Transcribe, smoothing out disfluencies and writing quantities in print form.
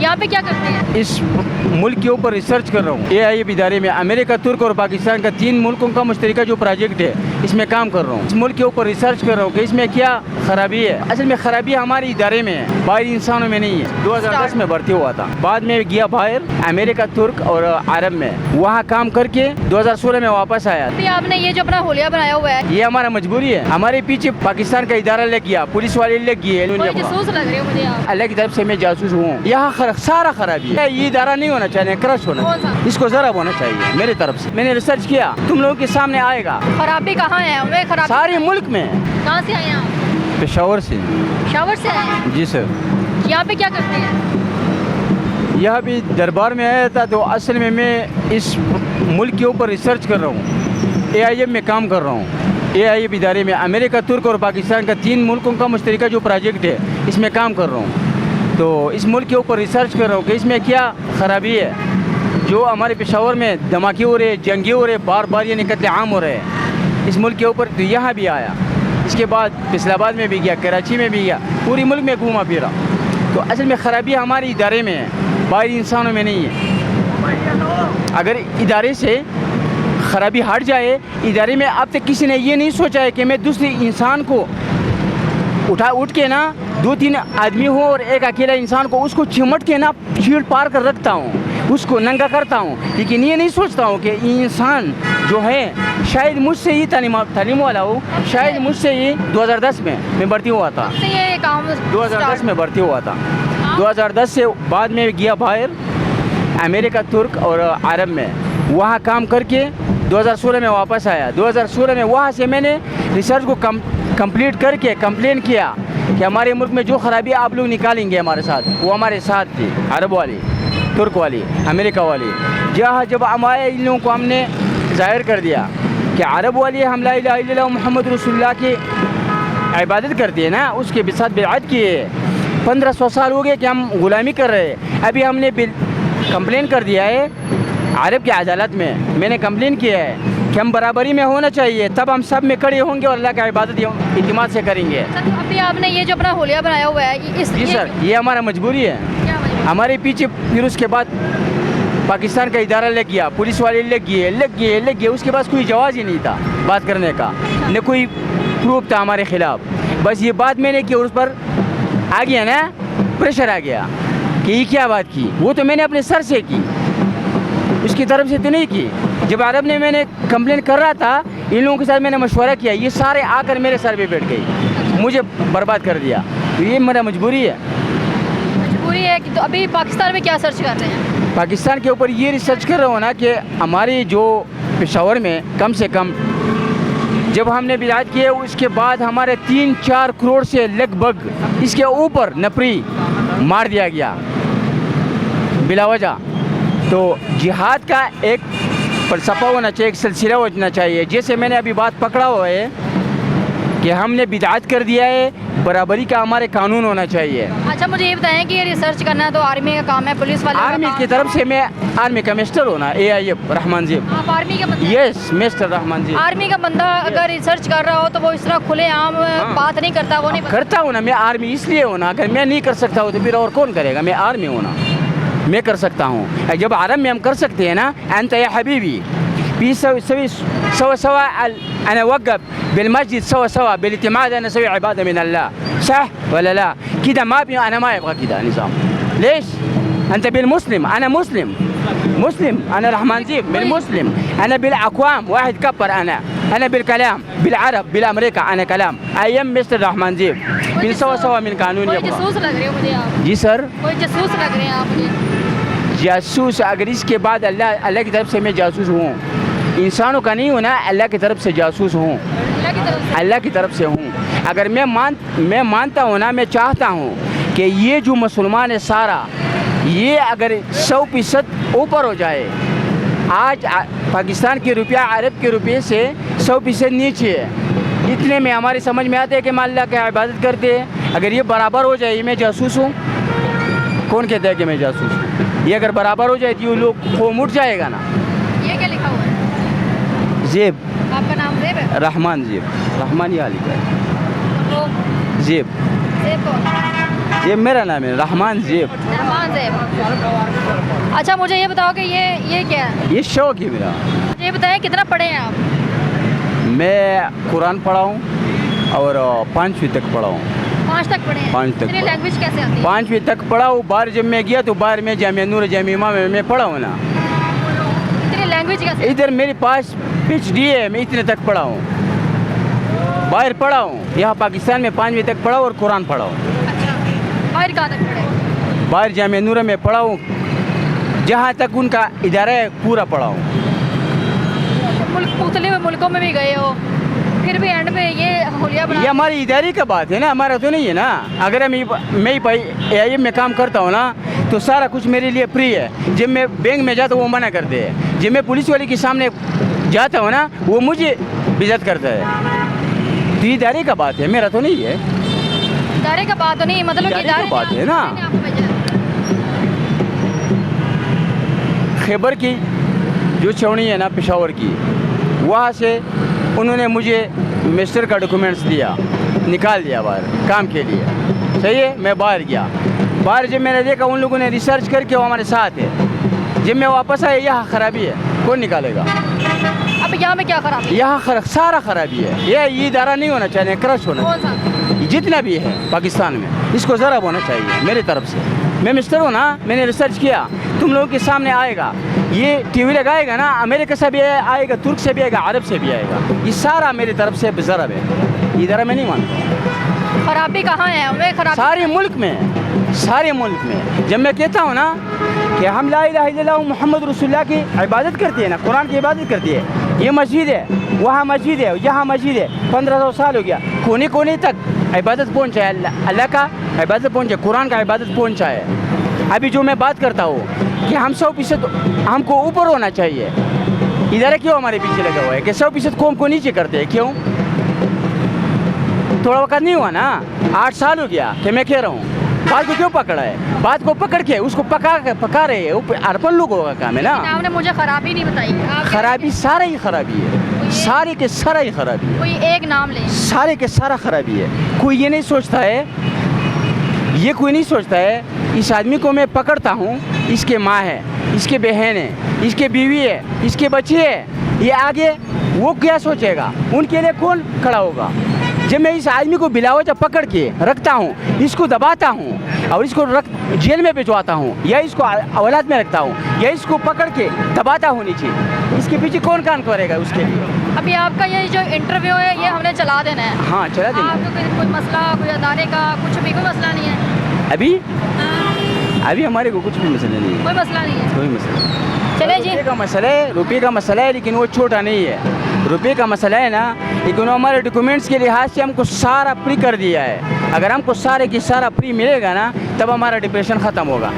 यहाँ पे क्या करते हैं? इस मुल्क के ऊपर रिसर्च कर रहा हूँ। AIF इदारे में अमेरिका, तुर्क और पाकिस्तान का 3 मुल्कों का मुश्तरका जो प्रोजेक्ट है, इसमें काम कर रहा हूँ। इस मुल्क के ऊपर रिसर्च कर रहा हूँ कि इसमें क्या खराबी है। असल में खराबी हमारे इदारे में है, बाहरी इंसानों में नहीं है। 2010 में भर्ती हुआ था, बाद में गया बाहर अमेरिका, तुर्क और अरब में, वहाँ काम करके 2016 में वापस आया। अभी आपने ये जो अपना होलिया बनाया हुआ है, ये हमारा मजबूरी है। हमारे पीछे पाकिस्तान का इदारा लग गया, पुलिस वाले लग गए। कोई जासूस लग रहे हो मुझे आप। अल्लाह की तरफ से मैं जासूस हूँ। यहाँ सारा खराबी है। ये इदारा नहीं होना चाहिए, क्रश होना कौन सा? चाहिए। इसको जरा होना चाहिए मेरी तरफ से। मैंने रिसर्च किया, तुम लोगों के सामने आएगा। खराबी कहाँ है? हमें खराबी सारे मुल्क में। कहाँ से आए हैं आप? पेशावर से। शावर से आए हैं? जी सर। यहाँ पे क्या करते हैं? यह भी दरबार में आया था, तो असल में मैं इस मुल्क के ऊपर रिसर्च कर रहा हूँ। AIF में काम कर रहा हूँ। AIF इदारे में अमेरिका, तुर्क और पाकिस्तान का 3 मुल्कों का मुश्तरका जो प्रोजेक्ट है, इसमें काम कर रहा हूँ। तो इस मुल्क के ऊपर रिसर्च कर रहा हूँ कि इसमें क्या खराबी है। जो हमारे पेशावर में धमाके हो रहे, जंगे हो रहे, बार बार ये कत्ले आम हो रहे हैं इस मुल्क के ऊपर, तो यहाँ भी आया। इसके बाद फैसलाबाद में भी गया, कराची में भी गया, पूरी मुल्क में घूमा फिरा। तो असल में खराबी हमारे इदारे में है, बाहरी इंसानों में नहीं है। अगर इदारे से खराबी हट जाए, इदारे में अब तक किसी ने ये नहीं सोचा है कि मैं दूसरे इंसान को उठ के ना 2-3 आदमी हो और एक अकेला इंसान को उसको चिमट के ना शील्ड पार कर रखता हूँ, उसको नंगा करता हूँ। लेकिन ये नहीं सोचता हूँ कि इंसान जो है शायद मुझसे ही तालीम वाला हो, शायद मुझसे ही 2010 में मैं भर्ती हुआ था। तो ये काम 2010 में भर्ती हुआ था। 2010 से बाद में गया बाहर अमेरिका, तुर्क और अरब में, वहाँ काम करके 2016 में वापस आया। 2016 में वहाँ से मैंने रिसर्च को कंप्लीट करके कंप्लेन किया कि हमारे मुल्क में जो खराबी आप लोग निकालेंगे हमारे साथ, वो हमारे साथ थी। अरब वाली, तुर्क वाली, अमेरिका वाली। जब हमारे इन लोगों को हमने ज़ाहिर कर दिया कि अरब वाली हम ला इलाहा इल्लल्लाह मुहम्मद रसूलुल्लाह की इबादत करते हैं ना, उसके साथ बिदअत किए। 1500 साल हो गए कि हम गुलामी कर रहे हैं। अभी हमने कंप्लेन कर दिया है अरब की अदालत में, मैंने कंप्लेन किया है कि हम बराबरी में होना चाहिए, तब हम सब में खड़े होंगे और अल्लाह की इबादत इत्मीनान से करेंगे। तो अभी आपने ये जो अपना होलिया बनाया हुआ है, जी सर, ये हमारा मजबूरी है। क्या वजह? हमारे पीछे फिर उसके बाद पाकिस्तान का इदारा लग गया, पुलिस वाले लग गए। उसके पास कोई जवाब ही नहीं था बात करने का, न कोई प्रूफ था हमारे खिलाफ। बस ये बात मैंने की और उस पर आ गया ना, प्रेशर आ गया कि ये क्या बात की। वो तो मैंने अपने सर से की, उसकी तरफ से तो नहीं की। जब अरब ने मैंने कंप्लेन कर रहा था, इन लोगों के साथ मैंने मशवरा किया, ये सारे आकर मेरे सर पे बैठ गए, मुझे बर्बाद कर दिया। तो ये मेरा मजबूरी है। मजबूरी है कि तो अभी पाकिस्तान में क्या सर्च कर रहे हैं? पाकिस्तान के ऊपर ये रिसर्च कर रहा हूँ ना कि हमारी जो पेशावर में कम से कम जब हमने बिदात किए, उसके बाद हमारे 3-4 करोड़ से लगभग इसके ऊपर नफरी मार दिया गया बिला वजह। तो जिहाद का एक फलसफा होना चाहिए, एक सिलसिला होना चाहिए। जैसे मैंने अभी बात पकड़ा हुआ है कि हमने बिदअत कर दिया है, बराबरी का हमारे कानून होना चाहिए। अच्छा, मुझे ये बताएं कि ये रिसर्च करना तो आर्मी का काम है, पुलिस वाले आर्मी की तरफ से मैं आर्मी का मिस्टर होना, AIF रहमान जी। आप आर्मी का बंदा? यस, मिस्टर रहमान जी। आर्मी का बंदा अगर रिसर्च कर रहा हो तो वो इस तरह खुले आम बात नहीं करता, वो नहीं करता हूँ ना मैं। आर्मी इसलिए होना, अगर मैं नहीं कर सकता हूँ तो फिर और कौन करेगा। मैं आर्मी होना, मैं कर सकता हूँ। जब अरब में हम कर सकते हैं ना, अंत या हबीबी بيسوي سوا أنا وقف بالمسجد سوا بالاعتماد أنا أسوي عبادة من الله، صح ولا لا؟ كده ما أنا ما يبغى كده نظام. ليش؟ أنت بالمسلم، أنا مسلم، أنا رحمن زيب بالمسلم، أنا بالأقوام واحد كبر، أنا بالكلام بالعرب بالأمريكا أنا كلام. أيام مستر رحمن زيب بين سوا من قانون कोई يبغى. जासूस लग रहे हो मुझे आप। जी सर, कोई जासूस लग रहे हैं आप मुझे। जासूस अगर इसके बाद अल्लाह की तरफ से मैं जासूस हूँ, इंसानों का नहीं हूँ ना, अल्लाह की तरफ से जासूस हूँ, अल्लाह की तरफ से हूँ। अगर मैं मानता हूँ ना, मैं चाहता हूँ कि ये जो मुसलमान है सारा, ये अगर 100% ऊपर हो जाए। आज पाकिस्तान के रुपया अरब के रुपये से 100% नीचे है। इतने में हमारी समझ में आता है कि हम अल्लाह की इबादत करते हैं। अगर ये बराबर हो जाए, मैं जासूस हूँ, कौन कहता है कि मैं जासूस हूँ? ये अगर बराबर हो जाए तो ये लोग कौम उठ जाएगा ना। ये क्या लिखा हुआ है? जेब, आपका नाम जेब है? रहमान जेब, रहमान ही लिखा है। वो जेब, जेब कौन? जेब मेरा नाम है, रहमान जेब। रहमान जेब। अच्छा मुझे ये बताओ कि ये क्या है? ये शौक है मेरा। ये बताएं कितना पढ़े हैं आप? मैं कुरान पढ़ा हूँ और 5वीं तक पढ़ा हूँ। 5 तक पढ़े हैं? 5 तक इतनी पढ़ा। लैंग्वेज कैसे आती है? 5वीं तक पढ़ा हूँ। बाहर जब मैं गया तो बाहर में जामिया नूर जामिया में मैं पढ़ा हूँ ना। इतनी लैंग्वेज कैसे? इधर मेरे पास PhD है, मैं इतने तक पढ़ा हूँ। बाहर पढ़ा हूँ, यहाँ पाकिस्तान में 5वीं तक पढ़ा और कुरान पढ़ा हूँ। अच्छा बाहर कहाँ तक पढ़े? बाहर जामिया नूर में पढ़ा हूँ, जहाँ तक उनका इदारा है पूरा पढ़ा हूँ। मुख्तलिफ मुल्कों में भी गए हो, फिर भी एंड में ये होलिया बना। ये हमारी इदारे का बात है ना, हमारा तो नहीं है ना। अगर मैं AIM में काम करता हूँ ना तो सारा कुछ मेरे लिए फ्री है। जब मैं बैंक में जाता हूँ वो मना करते हैं, जब मैं पुलिस वाले के सामने जाता हूँ ना वो मुझे बेइज्जत करता है। तो इदारे का बात है, मेरा तो नहीं है। इदारे का बात तो नहीं, मतलब कि इदारे की बात है ना। ने आपको भेजा है। खैबर की जो छावनी है ना पेशावर की, वहाँ से उन्होंने मुझे मिनिस्टर का डॉक्यूमेंट्स दिया, निकाल दिया बाहर काम के लिए। सही है, मैं बाहर गया। बाहर जब मैंने देखा उन लोगों ने रिसर्च करके वो हमारे साथ है। जब मैं वापस आया यहाँ खराबी है, कौन निकालेगा? अब यहाँ में क्या खराब है? यहाँ सारा खराबी है। ये इदारा नहीं होना चाहिए, क्रश होना कौन सा? चाहिए। जितना भी है पाकिस्तान में इसको ज़रा होना चाहिए मेरी तरफ से। मैं मिनिस्टर हूँ ना, मैंने रिसर्च किया, तुम लोगों के सामने आएगा। ये TV लगाएगा ना, अमेरिका से भी आएगा, तुर्क से भी आएगा, अरब से भी आएगा। ये सारा मेरी तरफ से ज़रब है, इधर मैं नहीं मानता। खराबी कहाँ है? वे खराबी सारे मुल्क में, सारे मुल्क में। जब मैं कहता हूँ ना कि हम ला इलाहा इल्लल्लाह मोहम्मद रसूलुल्लाह की इबादत करते हैं ना, कुरान की इबादत करती है। ये मस्जिद है, वहाँ मस्जिद है, यहाँ मस्जिद है, 1500 साल हो गया। कोने कोने तक इबादत पहुँचा है, अल्लाह का इबादत पहुँचा, कुरान का इबादत पहुँचा है। अभी जो मैं बात करता हूँ कि हम 100% हमको ऊपर होना चाहिए, इधर क्यों हमारे पीछे लगा हुआ है कि 100% कौम को नीचे करते हैं? क्यों? थोड़ा वक्त नहीं हुआ ना, 8 साल हो गया कि मैं कह रहा हूँ। बात को क्यों पकड़ा है? बात को पकड़ के उसको पका रहे हैं, वो अर्पण लोगों का काम है ना। आपने मुझे खराबी नहीं बताई। आप खराबी सारा ही खराबी है, सारे के सारा ही खराबी है। कोई एक नाम ले। सारे के सारा खराबी है। कोई ये नहीं सोचता है, ये कोई नहीं सोचता है इस आदमी को मैं पकड़ता हूँ, इसके माँ है, इसके बहन है, इसके बीवी है, इसके बच्चे है, ये आगे वो क्या सोचेगा? उनके लिए कौन खड़ा होगा? जब मैं इस आदमी को बिलावजा पकड़ के रखता हूँ, इसको दबाता हूँ और इसको जेल में भिजवाता हूँ या इसको औलाद में रखता हूँ या इसको पकड़ के दबाता हूँ नीचे, इसके पीछे कौन काम करेगा उसके लिए? अभी आपका ये जो इंटरव्यू है ये हमने चला देना है। हाँ चला देना। आपको कोई मसला, कोई अदारे का कुछ भी कोई मसला नहीं है? अभी हमारे को कुछ भी मसला नहीं है, कोई मसला नहीं है। कोई मसला नहीं। चले जी। रुपये का मसला है, रुपये का मसला है, लेकिन वो छोटा नहीं है। रुपये का मसला है ना, लेकिन हमारे डॉक्यूमेंट्स के लिहाज से हमको सारा फ्री कर दिया है। अगर हमको सारे की सारा फ्री मिलेगा ना तब हमारा डिप्रेशन ख़त्म होगा।